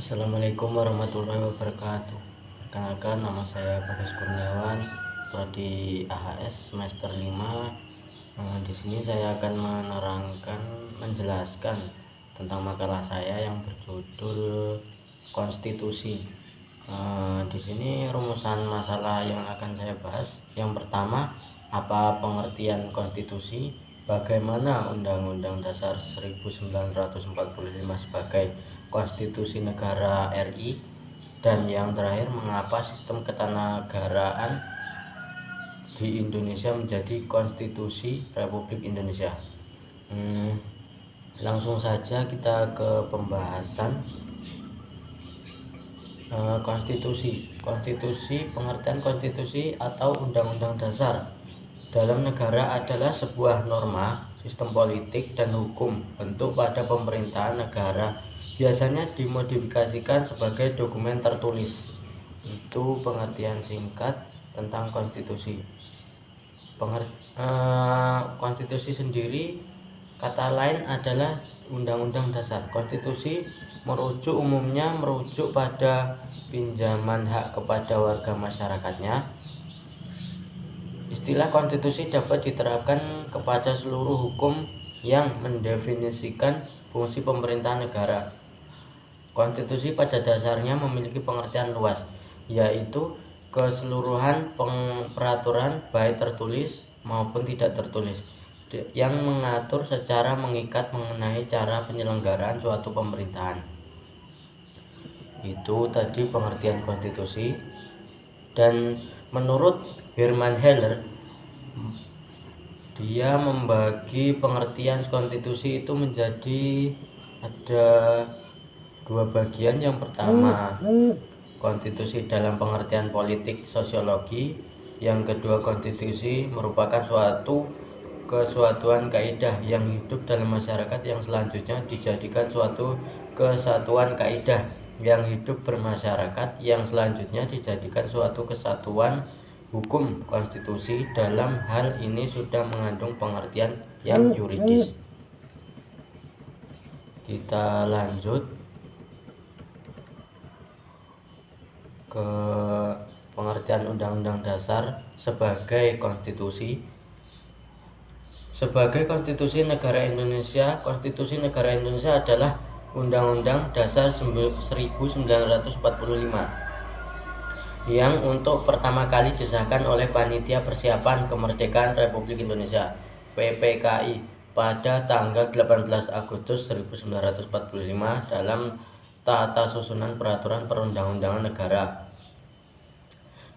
Assalamualaikum warahmatullahi wabarakatuh. Perkenalkan, nama saya Bagas Kurniawan, prodi AHS semester 5. Di sini saya akan menjelaskan tentang makalah saya yang berjudul Konstitusi. Di sini rumusan masalah yang akan saya bahas. Yang pertama, apa pengertian konstitusi? Bagaimana Undang-Undang Dasar 1945 sebagai konstitusi negara RI? Dan yang terakhir, mengapa sistem ketatanegaraan di Indonesia menjadi konstitusi Republik Indonesia? Langsung saja kita ke pembahasan. Konstitusi, pengertian konstitusi atau undang-undang dasar dalam negara adalah sebuah norma, sistem politik dan hukum bentuk pada pemerintahan negara, biasanya dimodifikasikan sebagai dokumen tertulis. Itu pengertian singkat tentang konstitusi. Konstitusi sendiri kata lain adalah undang-undang dasar. Konstitusi umumnya merujuk pada pinjaman hak kepada warga masyarakatnya. Istilah konstitusi dapat diterapkan kepada seluruh hukum yang mendefinisikan fungsi pemerintahan negara. Konstitusi pada dasarnya memiliki pengertian luas, yaitu keseluruhan peraturan baik tertulis maupun tidak tertulis yang mengatur secara mengikat mengenai cara penyelenggaraan suatu pemerintahan. Itu tadi pengertian konstitusi. Dan menurut Hermann Heller, dia membagi pengertian konstitusi itu menjadi ada dua bagian. Yang pertama, konstitusi dalam pengertian politik sosiologi. Yang kedua, konstitusi merupakan suatu kesatuan kaidah yang hidup dalam masyarakat yang selanjutnya dijadikan suatu kesatuan kaidah yang hidup bermasyarakat yang selanjutnya dijadikan suatu kesatuan hukum. Konstitusi dalam hal ini sudah mengandung pengertian yang yuridis. Kita lanjut ke pengertian Undang-Undang Dasar sebagai konstitusi. Sebagai konstitusi negara Indonesia, konstitusi negara Indonesia adalah Undang-Undang Dasar 1945 yang untuk pertama kali disahkan oleh Panitia Persiapan Kemerdekaan Republik Indonesia (PPKI) pada tanggal 18 Agustus 1945 dalam Tata Susunan Peraturan Perundang-undangan Negara.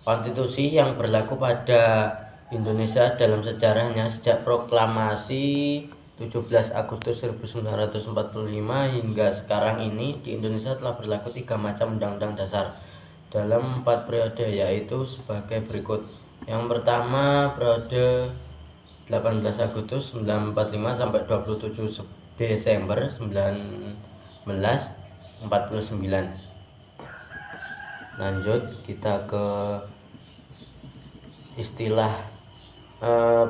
Konstitusi yang berlaku pada Indonesia dalam sejarahnya sejak proklamasi 17 Agustus 1945 hingga sekarang ini di Indonesia telah berlaku 3 macam undang-undang dasar dalam 4 periode, yaitu sebagai berikut. Yang pertama, periode 18 Agustus 1945 sampai 27 Desember 1949. Lanjut kita ke istilah.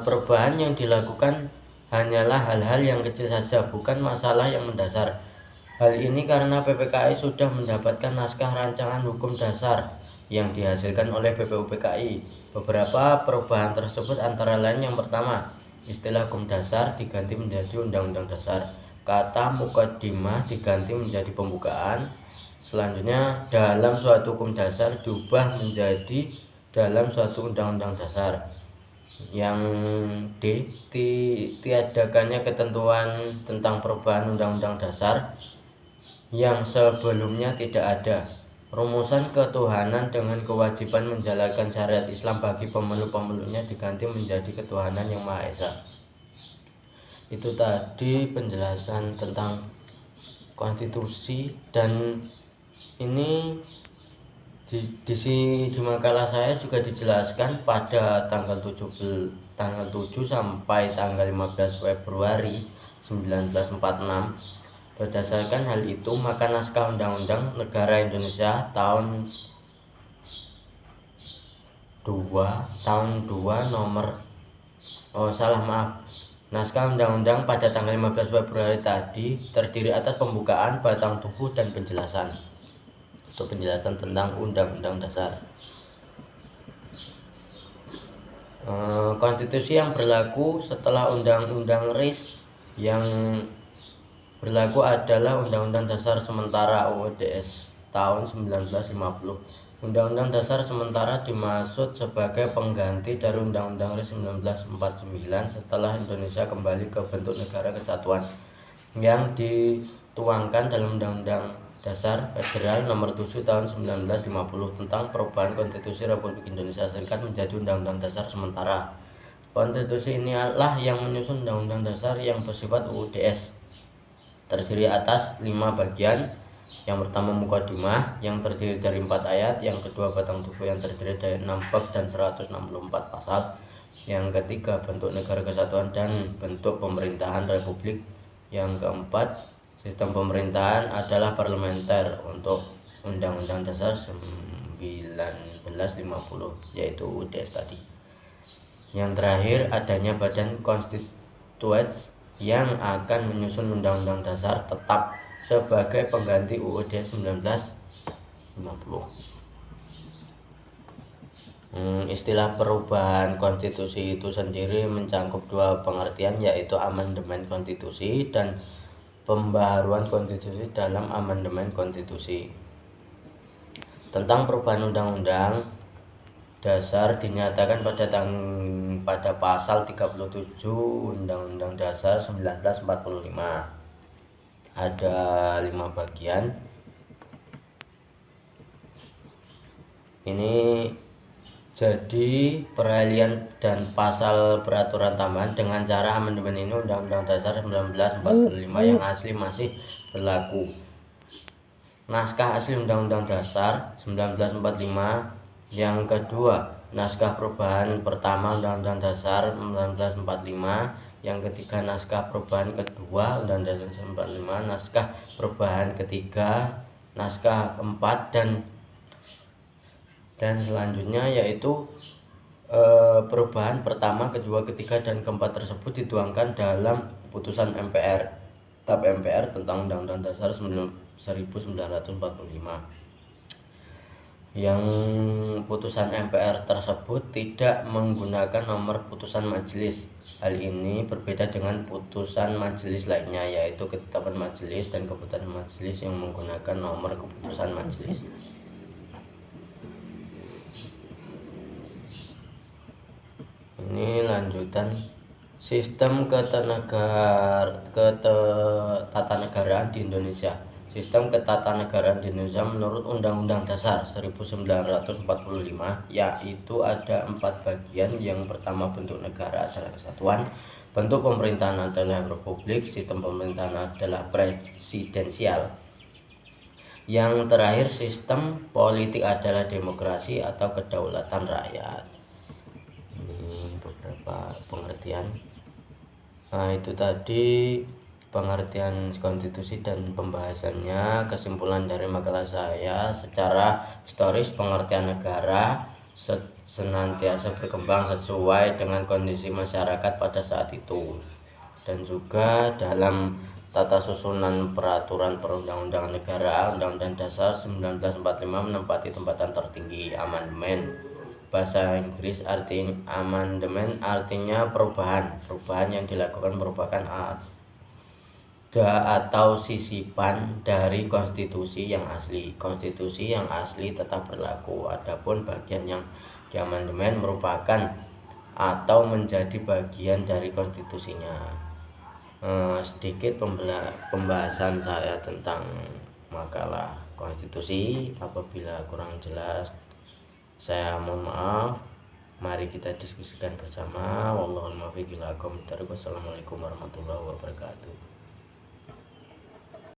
Perubahan yang dilakukan hanyalah hal-hal yang kecil saja, bukan masalah yang mendasar. Hal ini karena PPKI sudah mendapatkan naskah rancangan hukum dasar yang dihasilkan oleh BPUPKI. Beberapa perubahan tersebut antara lain: yang pertama, istilah hukum dasar diganti menjadi undang-undang dasar. Kata mukaddimah diganti menjadi pembukaan. Selanjutnya, dalam suatu hukum dasar diubah menjadi dalam suatu undang-undang dasar. Yang D, tiadakannya ketentuan tentang perubahan undang-undang dasar yang sebelumnya tidak ada. Rumusan ketuhanan dengan kewajiban menjalankan syariat Islam bagi pemeluk-pemeluknya diganti menjadi ketuhanan yang Maha Esa. Itu tadi penjelasan tentang konstitusi, dan ini di makalah saya juga dijelaskan pada tanggal 7 sampai tanggal 15 Februari 1946. Berdasarkan hal itu, maka naskah Undang-Undang Negara Indonesia tahun 2 naskah undang-undang pada tanggal 15 Februari tadi terdiri atas pembukaan, batang tubuh, dan penjelasan. untuk penjelasan tentang Undang-Undang Dasar. Konstitusi yang berlaku setelah Undang-Undang RIS yang berlaku adalah Undang-Undang Dasar Sementara UUDS tahun 1950. Undang-Undang Dasar Sementara dimaksud sebagai pengganti dari Undang-Undang RIS 1949 setelah Indonesia kembali ke bentuk negara kesatuan yang dituangkan dalam Undang-Undang Dasar Federal Nomor 7 Tahun 1950 tentang perubahan Konstitusi Republik Indonesia Serikat menjadi Undang-Undang Dasar Sementara. Konstitusi inilah yang menyusun Undang-Undang Dasar yang bersifat UUDS, terdiri atas 5 bagian. Yang pertama Mukadimah yang terdiri dari 4 ayat, yang kedua batang tubuh yang terdiri dari 6 bab dan 164 pasal, yang ketiga bentuk negara kesatuan dan bentuk pemerintahan republik, yang keempat sistem pemerintahan adalah parlementer untuk Undang-Undang Dasar 1950 yaitu UUDS tadi. Yang terakhir adanya Badan Konstituent yang akan menyusun Undang-Undang Dasar tetap sebagai pengganti UUD 1950. Istilah perubahan konstitusi itu sendiri mencangkup 2 pengertian, yaitu amandemen konstitusi dan pembaharuan konstitusi dalam amandemen konstitusi. Tentang perubahan undang-undang dasar dinyatakan pada pasal 37 Undang-Undang Dasar 1945. Ada 5 bagian. Ini jadi peralihan dan pasal peraturan tambahan. Dengan cara amandemen ini Undang-Undang Dasar 1945 yang asli masih berlaku. Naskah asli Undang-Undang Dasar 1945. Yang kedua, naskah perubahan pertama Undang-Undang Dasar 1945. Yang ketiga, naskah perubahan kedua Undang-Undang Dasar 1945. Naskah perubahan ketiga, naskah keempat, dan selanjutnya yaitu perubahan pertama, kedua, ketiga, dan keempat tersebut dituangkan dalam putusan MPR TAP MPR tentang Undang-Undang Dasar 1945. Yang putusan MPR tersebut tidak menggunakan nomor putusan majelis. Hal ini berbeda dengan putusan majelis lainnya, yaitu ketetapan majelis dan keputusan majelis yang menggunakan nomor keputusan majelis. Ini lanjutan sistem ketatanegaraan di Indonesia. Sistem ketatanegaraan di Indonesia menurut Undang-Undang Dasar 1945 yaitu ada 4 bagian. Yang pertama, bentuk negara adalah kesatuan, bentuk pemerintahan adalah republik, sistem pemerintahan adalah presidensial. Yang terakhir, sistem politik adalah demokrasi atau kedaulatan rakyat. Ini beberapa pengertian. Nah, itu tadi pengertian konstitusi dan pembahasannya. Kesimpulan dari makalah saya, secara historis pengertian negara senantiasa berkembang sesuai dengan kondisi masyarakat pada saat itu, dan juga dalam tata susunan peraturan perundang-undangan negara, Undang-Undang Dasar 1945 menempati tempatan tertinggi. Amandemen, bahasa Inggris amandemen artinya perubahan yang dilakukan merupakan atau sisipan dari konstitusi yang asli. Konstitusi yang asli tetap berlaku, adapun bagian yang diamandemen merupakan atau menjadi bagian dari konstitusinya. Sedikit pembahasan saya tentang makalah konstitusi. Apabila kurang jelas, saya mohon maaf. Mari kita diskusikan bersama. Wallahul muwaffiq ila aqwamit thoriq. Wassalamualaikum warahmatullahi wabarakatuh.